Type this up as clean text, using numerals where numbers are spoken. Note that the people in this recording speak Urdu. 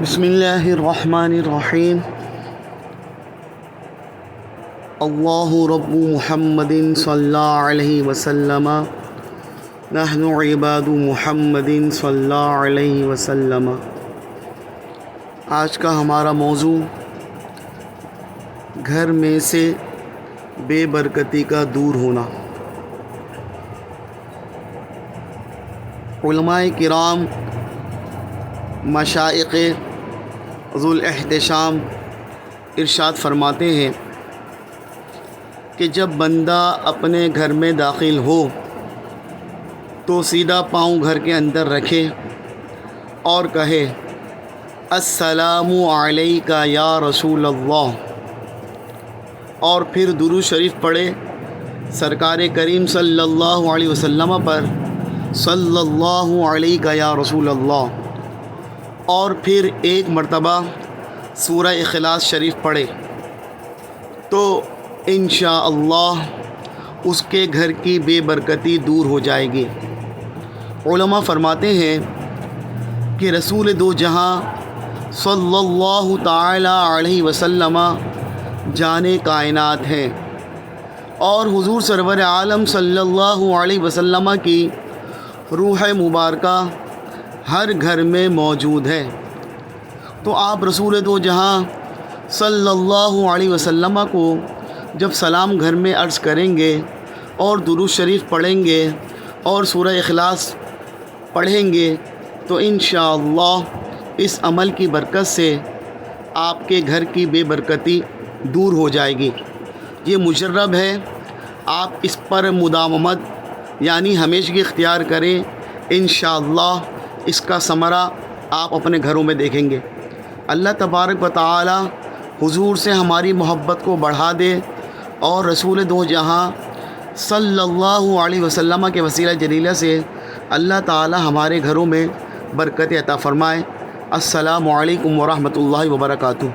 بسم اللہ الرحمن الرحیم اللہ رب محمد صلی اللہ علیہ وسلم نحن عباد محمد صلی اللہ علیہ وسلم۔ آج کا ہمارا موضوع گھر میں سے بے برکتی کا دور ہونا۔ علماء کرام مشائخ ذو الاحتشام ارشاد فرماتے ہیں کہ جب بندہ اپنے گھر میں داخل ہو تو سیدھا پاؤں گھر کے اندر رکھے اور کہے السلام علیک یا رسول اللہ، اور پھر درود شریف پڑھے سرکار کریم صلی اللہ علیہ وسلم پر، صلی اللہ علیہ یا رسول اللہ، اور پھر ایک مرتبہ سورہ اخلاص شریف پڑھے تو انشاءاللہ اس کے گھر کی بے برکتی دور ہو جائے گی۔ علماء فرماتے ہیں کہ رسول دو جہاں صلی اللہ تعالی علیہ وسلم جان کائنات ہیں، اور حضور سرور عالم صلی اللہ علیہ وسلم کی روح مبارکہ ہر گھر میں موجود ہے، تو آپ رسول دو جہاں صلی اللہ علیہ وسلم کو جب سلام گھر میں عرض کریں گے اور درود شریف پڑھیں گے اور سورہ اخلاص پڑھیں گے تو انشاءاللہ اس عمل کی برکت سے آپ کے گھر کی بے برکتی دور ہو جائے گی۔ یہ مجرب ہے، آپ اس پر مداومت یعنی ہمیشگی اختیار کریں، انشاءاللہ اس کا ثمرہ آپ اپنے گھروں میں دیکھیں گے۔ اللہ تبارک و تعالی حضور سے ہماری محبت کو بڑھا دے اور رسول دو جہاں صلی اللہ علیہ وسلم کے وسیلہ جلیلہ سے اللہ تعالی ہمارے گھروں میں برکت عطا فرمائے۔ السلام علیکم ورحمۃ اللہ وبرکاتہ۔